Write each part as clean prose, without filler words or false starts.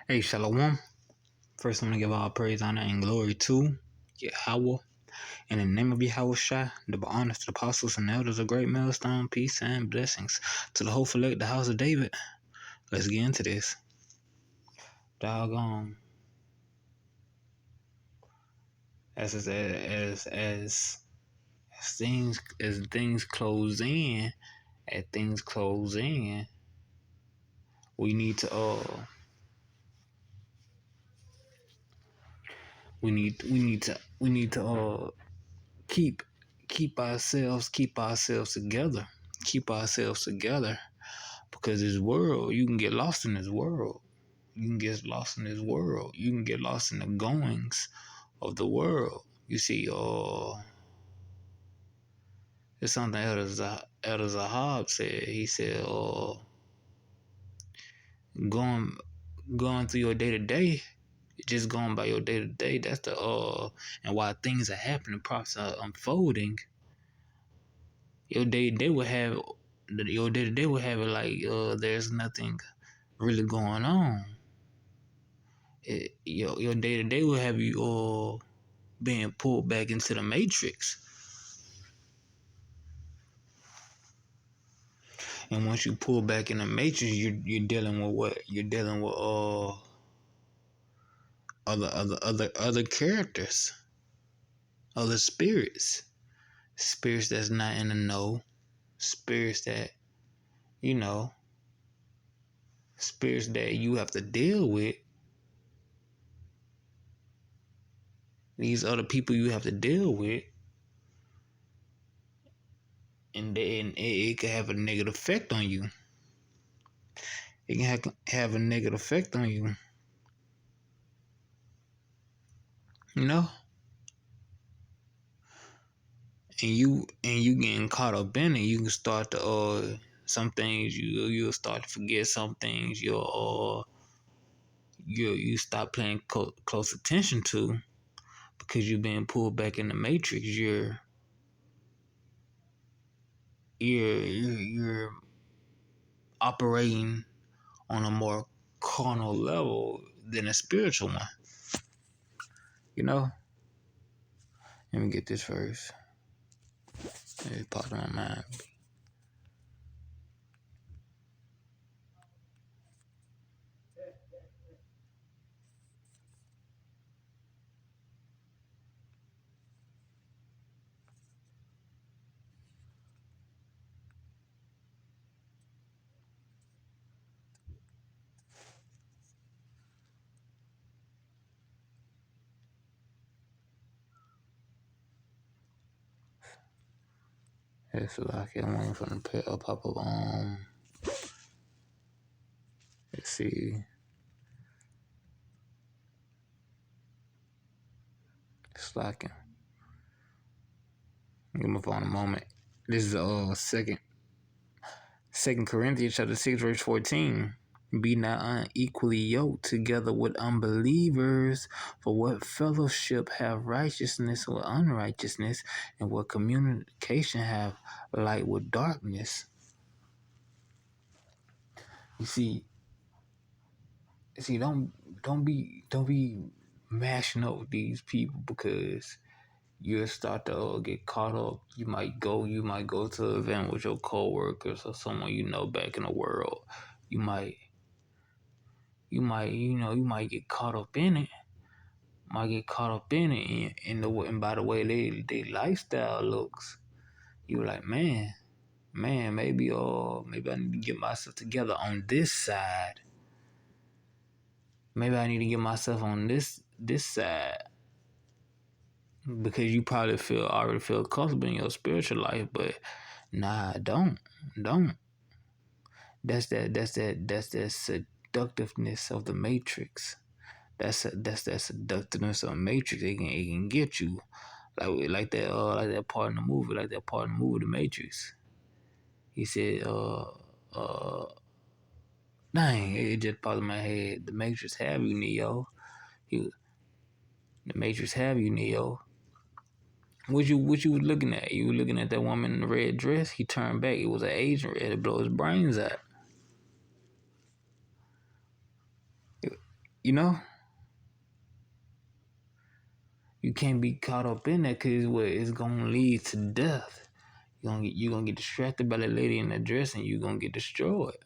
Hey, Shalom. First, I want to give all praise, honor, and glory to Yahweh. In the name of Yahweh Shai, the honors to the apostles and elders of great millstone, peace and blessings to the whole elect, the house of David. Let's get into this. Doggone. As things close in, we need to keep ourselves together, because this world, you can get lost in this world. You can get lost in this world. You can get lost in the goings of the world. You see, it's something Elder Zahab said. He said, going through your day to day, just going by your day to day. That's and while things are happening, process are unfolding. Your day to day will have it like there's nothing really going on. Your day to day will have you being pulled back into the matrix. And once you pull back in the matrix, you're dealing with what? You're dealing with other characters, other spirits that's not in the know, spirits that you know, spirits that you have to deal with. These other people you have to deal with, and it can have a negative effect on you. It can have a negative effect on you. You know, and you getting caught up in it. You can start to some things you'll start to forget. Some things you stop paying close attention to, because you're being pulled back in the matrix. You're operating on a more carnal level than a spiritual one. You know? Let me get this first. It popped in my mind. It's like it went from the pop up. Let's see. It's like, give my phone a moment. This is Second Corinthians chapter 6 verse 14. Be not unequally yoked together with unbelievers, for what fellowship have righteousness with unrighteousness, and what communication have light with darkness. You see, don't be mashing up with these people, because you'll start to get caught up. You might go to an event with your coworkers or someone you know back in the world. You might get caught up in it. And by the way they lifestyle looks, you're like, man, maybe I need to get myself together on this side. Maybe I need to get myself on this side. Because you probably already feel comfortable in your spiritual life, but nah, don't. That's that seductiveness of the matrix. That's that seductiveness of the matrix. It can get you like that part in the movie, The Matrix. He said, dang, it just popped in my head. The Matrix have you, Neo. The Matrix have you, Neo. What you was looking at? You were looking at that woman in the red dress. He turned back. It was an agent ready to blow his brains out. You know, you can't be caught up in that because it's gonna lead to death. You gonna get distracted by the lady in the dress, and you gonna get destroyed.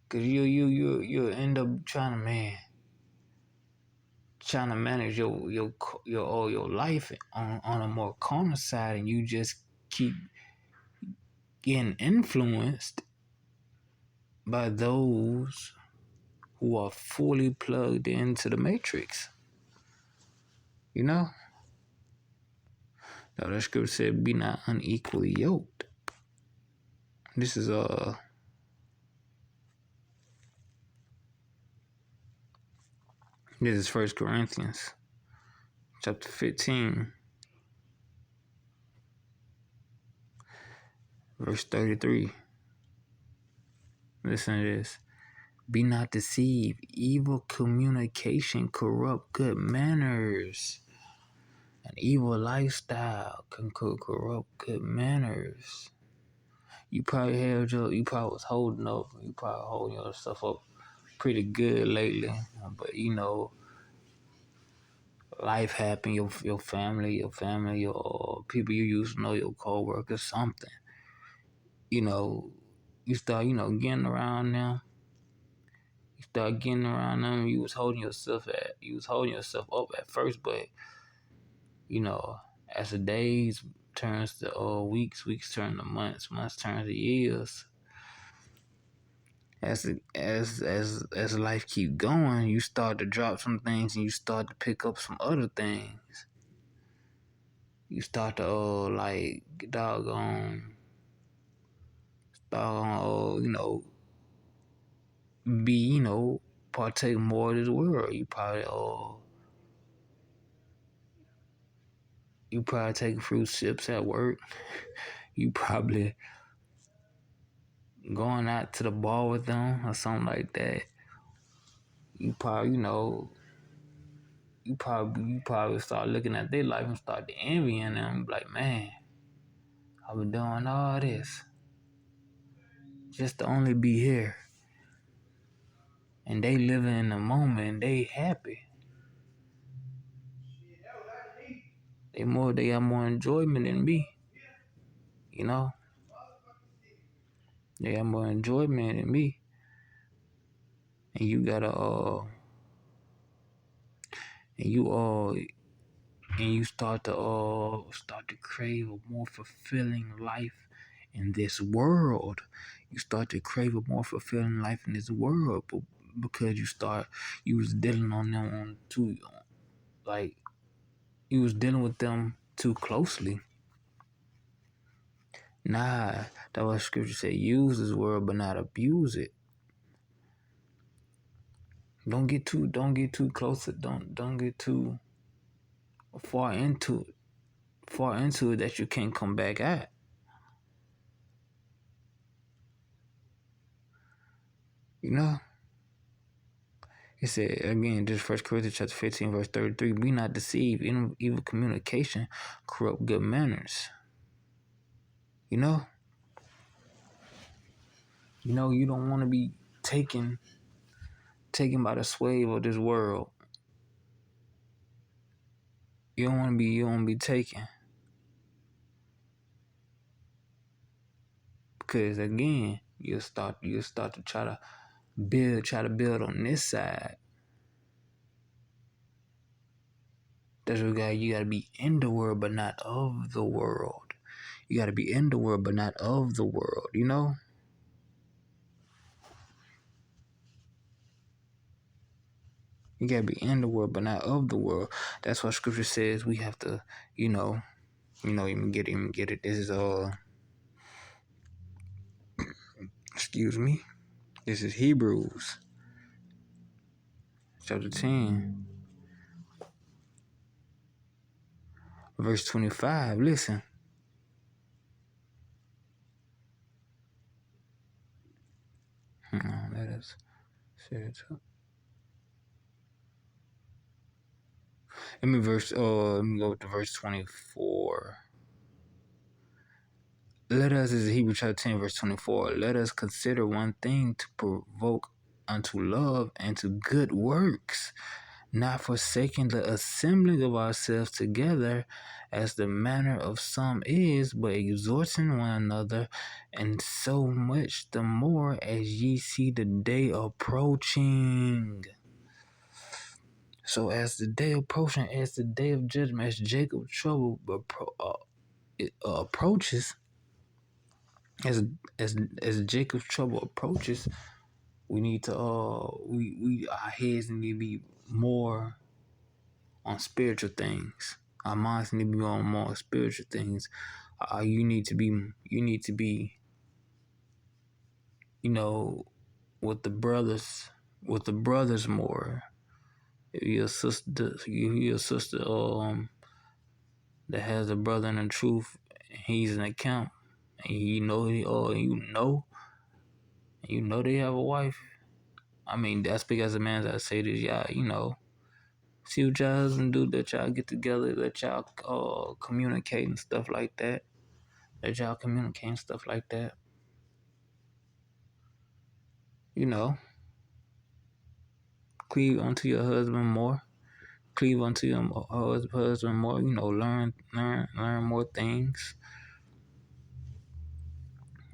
Cause you'll end up trying to manage your life on a more calmer side, and you just keep getting influenced by those who are fully plugged into the matrix. You know? Now that scripture said, "Be not unequally yoked." This is First Corinthians chapter 15, verse 33. Listen to this. Be not deceived. Evil communication corrupt good manners. An evil lifestyle can corrupt good manners. You probably was holding yourself up pretty good lately, but life happened. Your family, your people you used to know, your coworkers, something. You start getting around them. You start getting around them. You was holding yourself up at first, but as the days turns to weeks turn to months turn to years. As life keep going, you start to drop some things and you start to pick up some other things. You start to be partake more of this world. You probably take fruit sips at work. You probably going out to the bar with them or something like that. You probably you probably start looking at their life and start envying them. Like, man, I've been doing all this just to only be here, and they living in the moment. They happy. They got more enjoyment than me. They got more enjoyment than me, and you gotta and you start to crave a more fulfilling life in this world. You start to crave a more fulfilling life in this world, but because you was dealing on them you was dealing with them too closely. Nah, that's what scripture say. Use this word, but not abuse it. Don't get too close. Don't get too far into it that you can't come back at. It said again, this 1 Corinthians chapter 15, verse 33, be not deceived. Evil communication corrupt good manners. You don't want to be taken by the sway of this world. You don't want to be taken. Because again, you'll start to try to build on this side. That's what you gotta be in the world, but not of the world. You gotta be in the world, but not of the world, You gotta be in the world, but not of the world. That's what scripture says. We have to, even get it. This is excuse me. This is Hebrews chapter 10, verse 25. Listen. Let us say it. Let me go to verse 24. Let us, this is Hebrews chapter 10, verse 24. Let us consider one thing to provoke unto love and to good works, not forsaking the assembling of ourselves together, as the manner of some is, but exhorting one another, and so much the more as ye see the day approaching. So as the day approaching, as the day of judgment, as Jacob's trouble approaches, as Jacob's trouble approaches, we need to our heads need to be more on spiritual things. Our minds need to be on more spiritual things. You need to be, with the brothers more. If you're a sister, that has a brother in the truth, he's an account, and you know they have a wife. I mean, I speak as a man as I say this, y'all, see what y'all husband do, let y'all get together, let y'all communicate and stuff like that. Cleave unto your husband more. Cleave unto your husband more. Learn more things.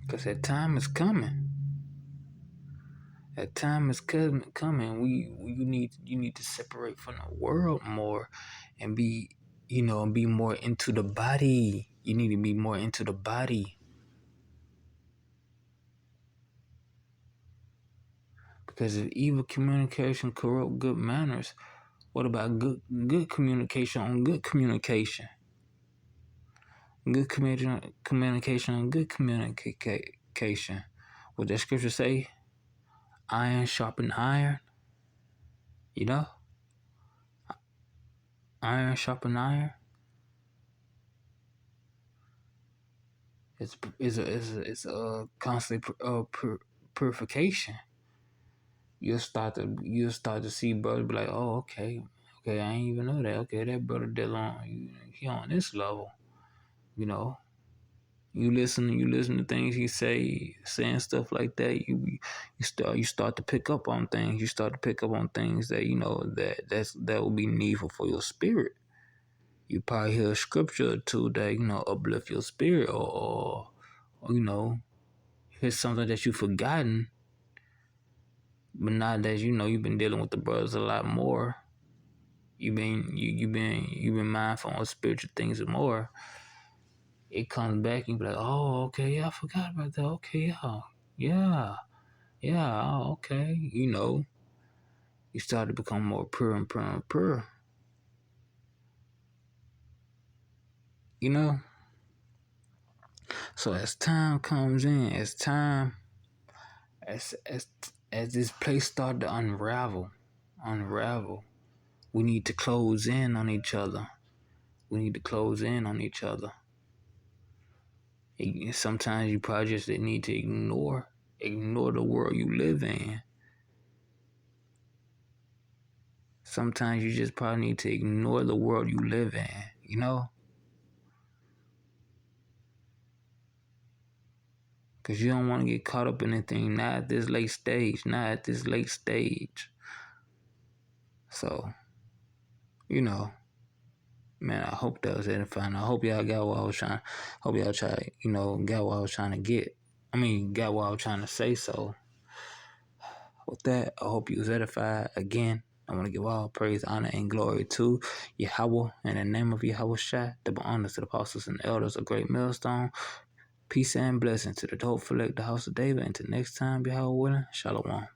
Because that time is coming. That time is coming. You need to separate from the world more, and be more into the body. You need to be more into the body. Because if evil communication corrupt good manners, what about good communication on good communication? Good communication on good communication. What that scripture say? Iron sharpen iron. Iron sharpen iron. It's a constant purification. You'll start to see brothers be like, oh, okay, I ain't even know that. Okay, that brother he on this level. You listen to things he saying stuff like that. You start to pick up on things. You start to pick up on things that that will be needful for your spirit. You probably hear a scripture or two that uplift your spirit, or here's something that you've forgotten. But now that you've been dealing with the brothers a lot more, you've been mindful on spiritual things more. It comes back and you be like, oh, okay, yeah, I forgot about that. Okay, yeah, oh, okay. You start to become more pure and pure and pure. So as time comes in, as this place start to unravel, we need to close in on each other. Sometimes you probably just need to ignore the world you live in. Sometimes you just probably need to ignore the world you live in, because you don't want to get caught up in anything, not at this late stage. So, man, I hope that was edifying. I hope y'all got what I was trying. Hope y'all got what I was trying to get. Got what I was trying to say. So, with that, I hope you was edified. Again, I want to give all praise, honor, and glory to Yahweh. In the name of Yahweh Shai, double honors to the apostles and elders, a great millstone. Peace and blessing to the dope select the house of David. Until next time, Yahweh willing, Shalom.